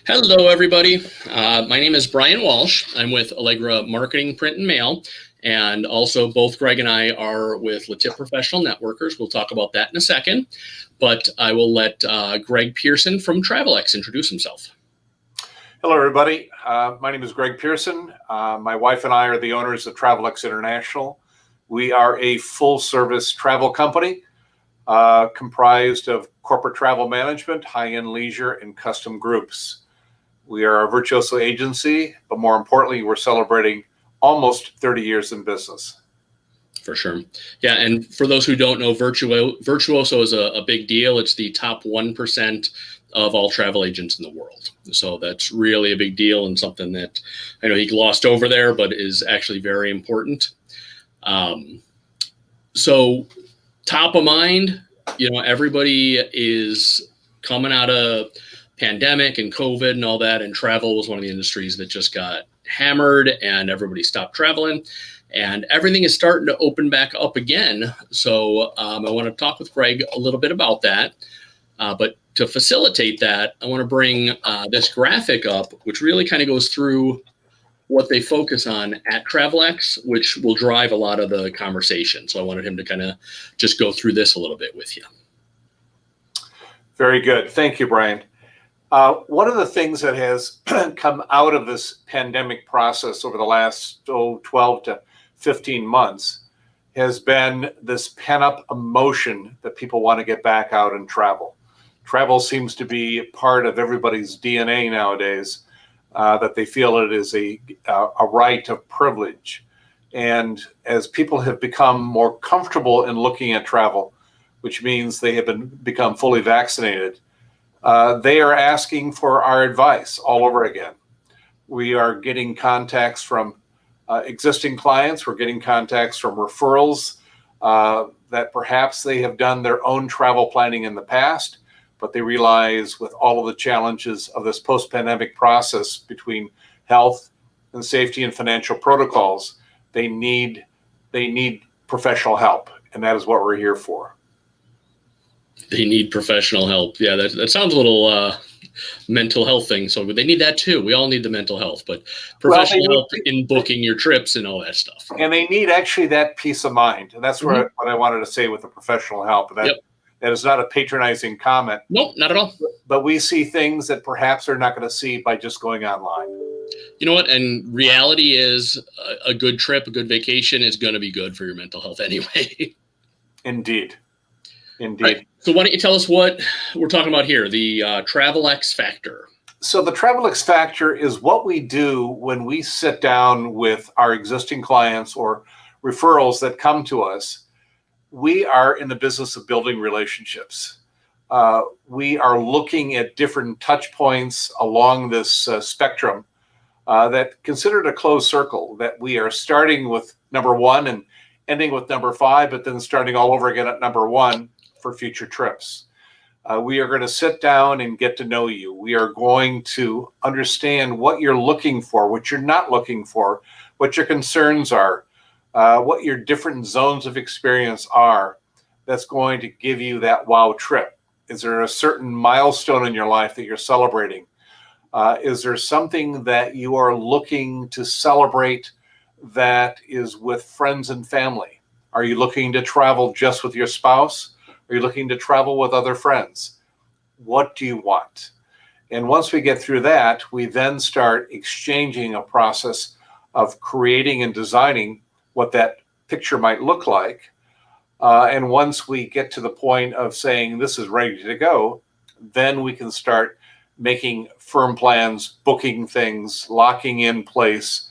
Hello, everybody. My name is Brian Walsh. I'm with Allegra Marketing, Print, and Mail. And also, both Greg and I are with Latip Professional Networkers. We'll talk about that in a second. But I will let Greg Pearson from Travelex introduce himself. Hello, everybody. My name is Greg Pearson. My wife and I are the owners of Travelex International. We are a full-service travel company comprised of corporate travel management, high-end leisure, and custom groups. We are a virtuoso agency, but more importantly, we're celebrating almost 30 years in business. For sure. Yeah, and for those who don't know, Virtuoso is a big deal. It's the top 1% of all travel agents in the world. So that's really a big deal and something that I know he glossed over there, but is actually very important. So top of mind, everybody is coming out of pandemic and COVID and all that, and travel was one of the industries that just got hammered and everybody stopped traveling, and everything is starting to open back up again. So I want to talk with Greg a little bit about that. But to facilitate that, I want to bring this graphic up, which really kind of goes through what they focus on at Travelex, which will drive a lot of the conversation. So I wanted him to kind of just go through this a little bit with you. Very good. Thank you, Brian. One of the things that has come out of this pandemic process over the last 12 to 15 months has been this pent-up emotion that people want to get back out and travel. Travel seems to be part of everybody's DNA nowadays, that they feel it is a right of privilege. And as people have become more comfortable in looking at travel, which means they have become fully vaccinated, they are asking for our advice all over again. We are getting contacts from existing clients. We're getting contacts from referrals that perhaps they have done their own travel planning in the past, but they realize with all of the challenges of this post-pandemic process between health and safety and financial protocols, they need professional help, and that is what we're here for. They need professional help. Yeah, that sounds a little mental health thing. So they need that too. We all need the mental health, but professional help in booking your trips and all that stuff. And they need actually that peace of mind. And that's what I wanted to say with the professional help. That is not a patronizing comment. Nope, not at all. But we see things that perhaps they're not going to see by just going online. You know what? And reality is a good trip, a good vacation is going to be good for your mental health anyway. Indeed. Right. So why don't you tell us what we're talking about here, the Travelex Factor. So the Travelex Factor is what we do when we sit down with our existing clients or referrals that come to us. We are in the business of building relationships. We are looking at different touch points along this spectrum that considered a closed circle, that we are starting with number 1 and ending with number 5, but then starting all over again at number 1 for future trips. We are going to sit down and get to know you. We are going to understand what you're looking for, what you're not looking for, what your concerns are, what your different zones of experience are that's going to give you that wow trip. Is there a certain milestone in your life that you're celebrating? Is there something that you are looking to celebrate that is with friends and family? Are you looking to travel just with your spouse? Are you looking to travel with other friends? What do you want? And once we get through that, we then start exchanging a process of creating and designing what that picture might look like. And once we get to the point of saying this is ready to go, then we can start making firm plans, booking things, locking in place,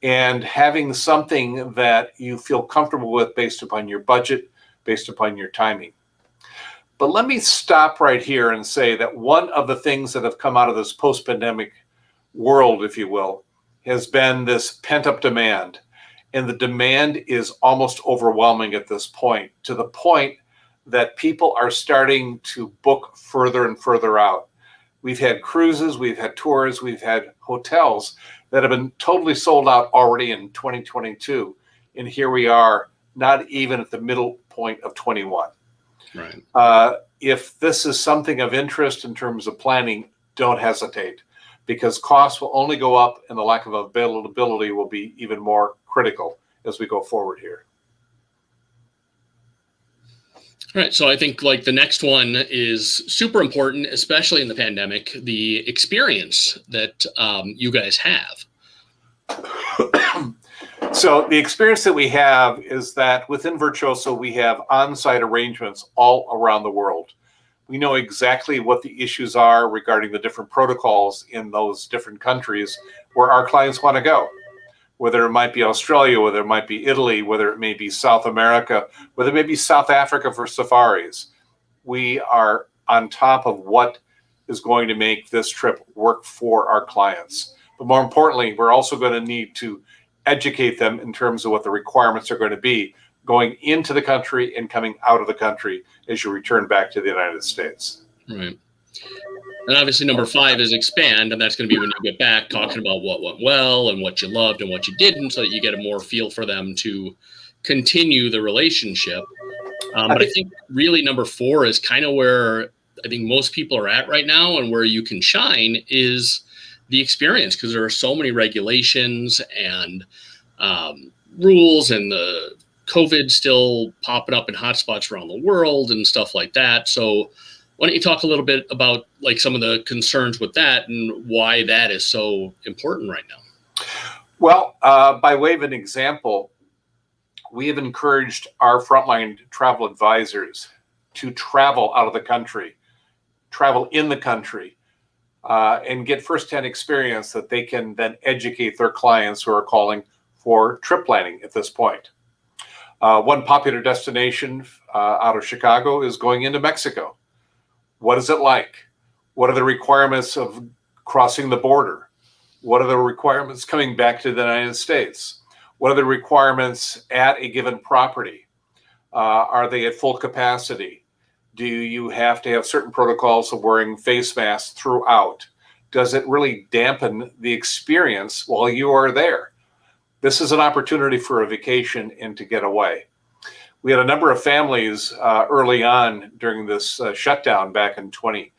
and having something that you feel comfortable with based upon your budget, based upon your timing. But let me stop right here and say that one of the things that have come out of this post-pandemic world, if you will, has been this pent-up demand. And the demand is almost overwhelming at this point, to the point that people are starting to book further and further out. We've had cruises, we've had tours, we've had hotels that have been totally sold out already in 2022. And here we are, not even at the middle point of 21. Right. If this is something of interest in terms of planning, don't hesitate. because costs will only go up and the lack of availability will be even more critical as we go forward here. All right. So I think like the next one is super important, especially in the pandemic, the experience that you guys have. So the experience that we have is that within Virtuoso, we have on-site arrangements all around the world. We know exactly what the issues are regarding the different protocols in those different countries where our clients want to go, whether it might be Australia, whether it might be Italy, whether it may be South America, whether it may be South Africa for safaris. We are on top of what is going to make this trip work for our clients. But more importantly, we're also going to need to educate them in terms of what the requirements are going to be going into the country and coming out of the country as you return back to the United States. Right. And obviously number 5 is expand, and that's going to be when you get back talking about what went well and what you loved and what you didn't, so that you get a more feel for them to continue the relationship. But I think really number 4 is kind of where I think most people are at right now, and where you can shine is the experience, because there are so many regulations and rules, and the COVID still popping up in hotspots around the world and stuff like that. So why don't you talk a little bit about like some of the concerns with that and why that is so important right now? Well, by way of an example, we have encouraged our frontline travel advisors to travel out of the country, travel in the country, and get firsthand experience that they can then educate their clients who are calling for trip planning at this point. One popular destination out of Chicago is going into Mexico. What is it like? What are the requirements of crossing the border? What are the requirements coming back to the United States? What are the requirements at a given property? Are they at full capacity? Do you have to have certain protocols of wearing face masks throughout? Does it really dampen the experience while you are there? This is an opportunity for a vacation and to get away. We had a number of families early on during this shutdown back in 20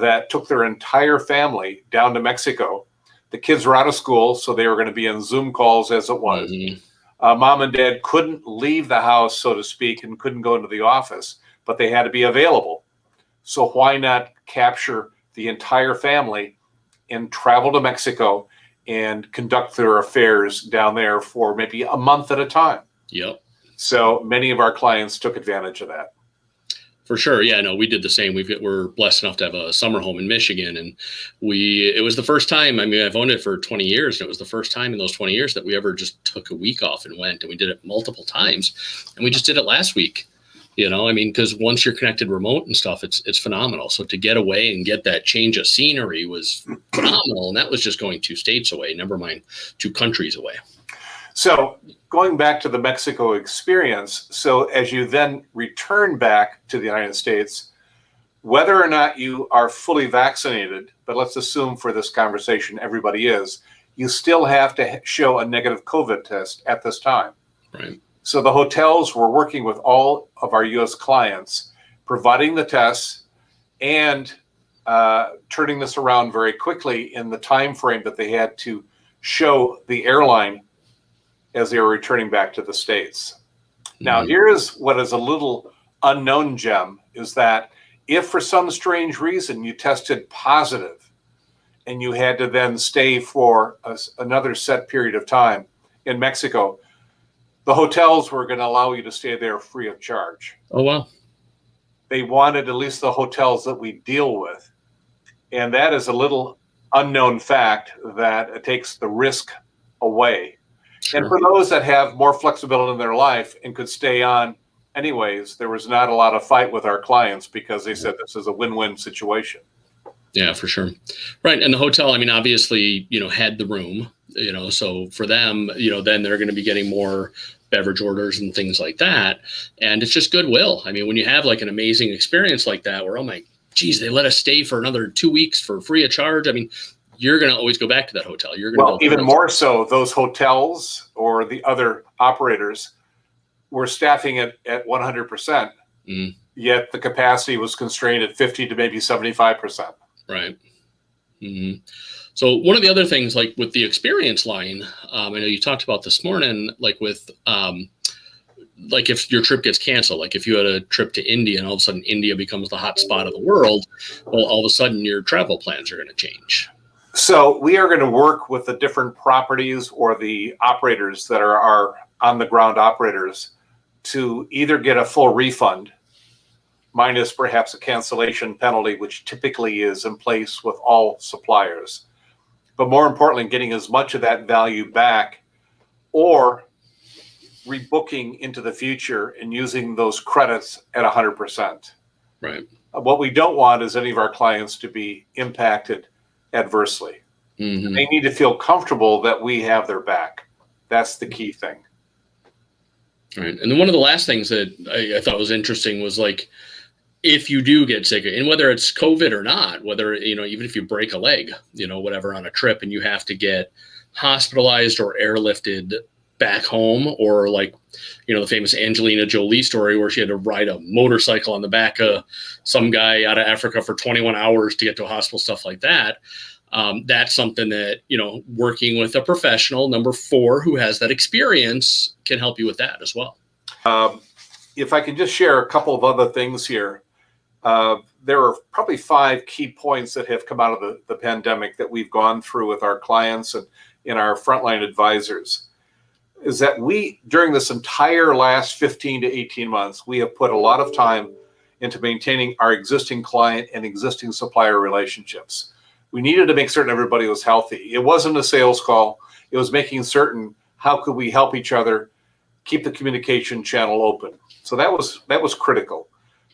that took their entire family down to Mexico. The kids were out of school, so they were going to be in Zoom calls as it was. Mm-hmm. Mom and dad couldn't leave the house, so to speak, and couldn't go into the office, but they had to be available. So why not capture the entire family and travel to Mexico and conduct their affairs down there for maybe a month at a time? Yep. So many of our clients took advantage of that. For sure. Yeah, no, we did the same. We're blessed enough to have a summer home in Michigan, and it was the first time. I mean, I've owned it for 20 years, and it was the first time in those 20 years that we ever just took a week off and went, and we did it multiple times, and we just did it last week. You know, I mean, because once you're connected remote and stuff, it's phenomenal. So to get away and get that change of scenery was phenomenal, and that was just going 2 states away, never mind 2 countries away. So going back to the Mexico experience, so as you then return back to the United States, whether or not you are fully vaccinated, but let's assume for this conversation everybody is, you still have to show a negative COVID test at this time. Right. So the hotels were working with all of our U.S. clients, providing the tests and turning this around very quickly in the time frame that they had to show the airline as they were returning back to the States. Now, here's what is a little unknown gem, is that if for some strange reason you tested positive and you had to then stay for another set period of time in Mexico, the hotels were going to allow you to stay there free of charge. Oh, wow. They wanted at least the hotels that we deal with. And that is a little unknown fact that it takes the risk away. Sure. And for those that have more flexibility in their life and could stay on anyways, there was not a lot of fight with our clients because they said this is a win-win situation. Yeah, for sure. Right. And the hotel, I mean, obviously, had the room, so for them, then they're going to be getting more beverage orders and things like that. And it's just goodwill. I mean, when you have like an amazing experience like that, where, oh my, geez, they let us stay for another 2 weeks for free of charge. I mean, you're going to always go back to that hotel. You're going to even more so, those hotels or the other operators were staffing it at 100%. Yet the capacity was constrained at 50 to maybe 75%. Right. Mhm. So one of the other things, like with the experience line, I know you talked about this morning, like with like if your trip gets canceled, like if you had a trip to India and all of a sudden India becomes the hot spot of the world, well, all of a sudden your travel plans are going to change. So we are going to work with the different properties or the operators that are our on the ground operators to either get a full refund minus perhaps a cancellation penalty, which typically is in place with all suppliers. But more importantly, getting as much of that value back or rebooking into the future and using those credits at 100%. Right. What we don't want is any of our clients to be impacted adversely. Mm-hmm. They need to feel comfortable that we have their back. That's the key thing. Right. And then one of the last things that I thought was interesting was like, if you do get sick, and whether it's COVID or not, whether, even if you break a leg, whatever on a trip and you have to get hospitalized or airlifted back home, or like, the famous Angelina Jolie story where she had to ride a motorcycle on the back of some guy out of Africa for 21 hours to get to a hospital, stuff like that. That's something that, working with a professional, number 4, who has that experience can help you with that as well. If I can just share a couple of other things here. There are probably 5 key points that have come out of the pandemic that we've gone through with our clients and in our frontline advisors. Is that we, during this entire last 15 to 18 months, we have put a lot of time into maintaining our existing client and existing supplier relationships. We needed to make certain everybody was healthy. It wasn't a sales call. It was making certain how could we help each other keep the communication channel open. So that was critical.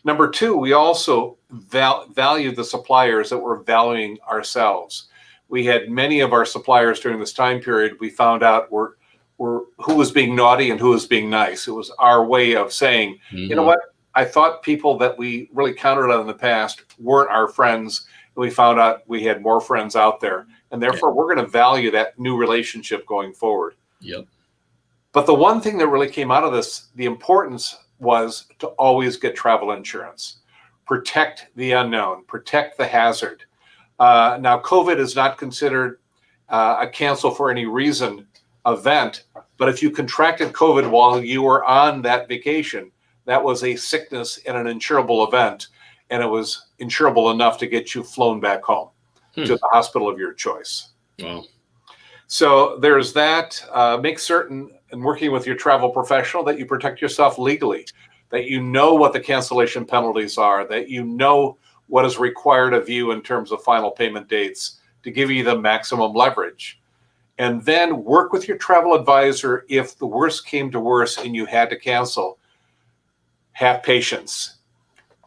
Number 2, we also valued the suppliers that were valuing ourselves. We had many of our suppliers during this time period we found out were who was being naughty and who was being nice. It was our way of saying, you know what, I thought people that we really counted on in the past weren't our friends. And we found out we had more friends out there. And therefore, we're going to value that new relationship going forward. Yep. But the one thing that really came out of this, the importance was to always get travel insurance. Protect the unknown, protect the hazard. Now, COVID is not considered a cancel for any reason event, but if you contracted COVID while you were on that vacation, that was a sickness and an insurable event, and it was insurable enough to get you flown back home to the hospital of your choice. Wow. So there's that. Make certain in working with your travel professional that you protect yourself legally, that you know what the cancellation penalties are, that you know what is required of you in terms of final payment dates to give you the maximum leverage. And then work with your travel advisor if the worst came to worst and you had to cancel. Have patience.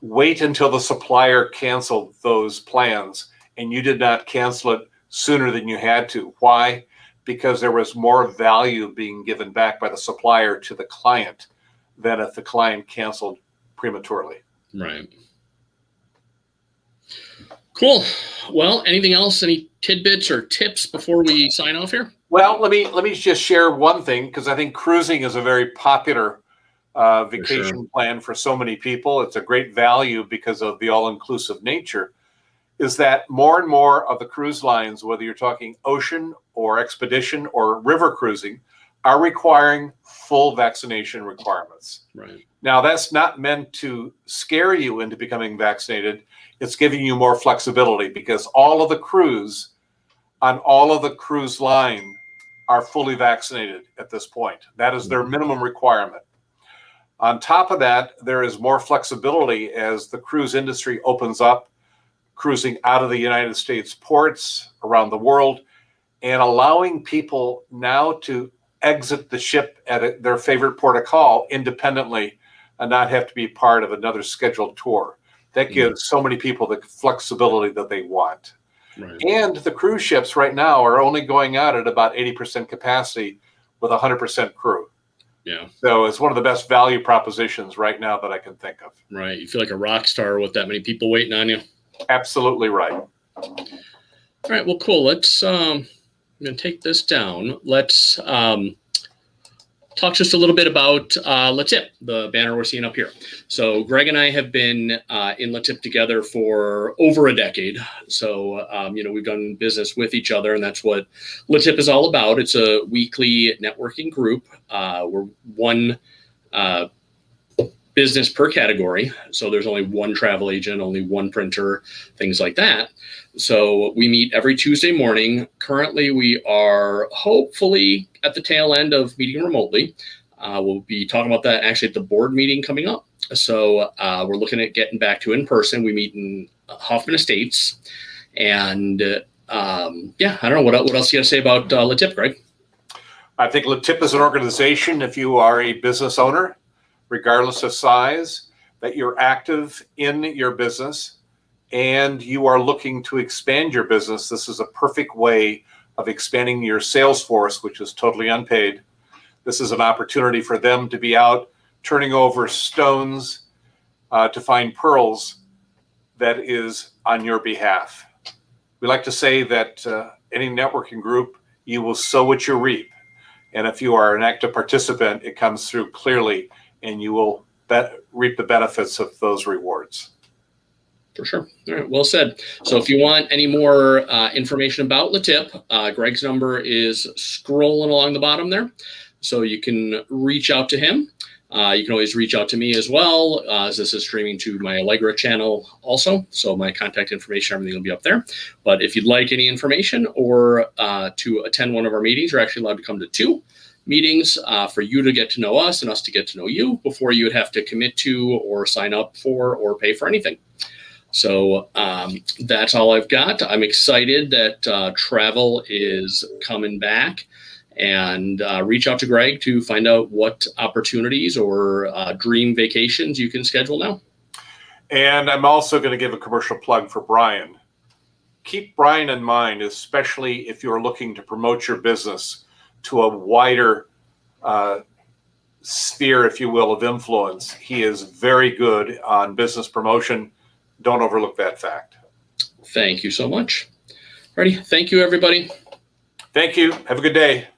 Wait until the supplier canceled those plans and you did not cancel it sooner than you had to. Why? Because there was more value being given back by the supplier to the client than if the client canceled prematurely. Right. Cool. Well, anything else? Any tidbits or tips before we sign off here? Well, let me just share one thing, because I think cruising is a very popular vacation plan for so many people. It's a great value because of the all-inclusive nature. Is that more and more of the cruise lines, whether you're talking ocean or expedition or river cruising, are requiring full vaccination requirements. Right. Now, that's not meant to scare you into becoming vaccinated. It's giving you more flexibility because all of the crews on all of the cruise line are fully vaccinated at this point. That is their minimum requirement. On top of that, there is more flexibility as the cruise industry opens up, cruising out of the United States ports around the world, and allowing people now to exit the ship at their favorite port of call independently and not have to be part of another scheduled tour. That gives so many people the flexibility that they want. Right. And the cruise ships right now are only going out at about 80% capacity with 100% crew. Yeah. So it's one of the best value propositions right now that I can think of. Right. You feel like a rock star with that many people waiting on you. Absolutely right. All right. Well, cool. Let's I'm going to take this down. Let's talk just a little bit about LaTip, the banner we're seeing up here. So Greg and I have been in LaTip together for over a decade. So, we've done business with each other, and that's what LaTip is all about. It's a weekly networking group. We're one business per category. So there's only one travel agent, only one printer, things like that. So we meet every Tuesday morning. Currently, we are hopefully at the tail end of meeting remotely. We'll be talking about that actually at the board meeting coming up. So we're looking at getting back to in person. We meet in Hoffman Estates. And I don't know. What else you got to say about LaTip, Greg? I think LaTip is an organization, if you are a business owner, regardless of size, that you're active in your business and you are looking to expand your business. This is a perfect way of expanding your sales force, which is totally unpaid. This is an opportunity for them to be out turning over stones to find pearls that is on your behalf. We like to say that any networking group, you will sow what you reap. And if you are an active participant, it comes through clearly, and you will reap the benefits of those rewards. For sure. All right. Well said. So if you want any more information about LaTip, Greg's number is scrolling along the bottom there. So you can reach out to him. You can always reach out to me as well, as this is streaming to my Allegra channel also. So my contact information, everything will be up there. But if you'd like any information or to attend one of our meetings, you're actually allowed to come to 2 meetings for you to get to know us and us to get to know you before you would have to commit to or sign up for or pay for anything. So that's all I've got. I'm excited that travel is coming back, and reach out to Greg to find out what opportunities or dream vacations you can schedule now. And I'm also going to give a commercial plug for Brian. Keep Brian in mind, especially if you're looking to promote your business to a wider sphere, if you will, of influence. He is very good on business promotion. Don't overlook that fact. Thank you so much. Ready? Thank you, everybody. Thank you. Have a good day.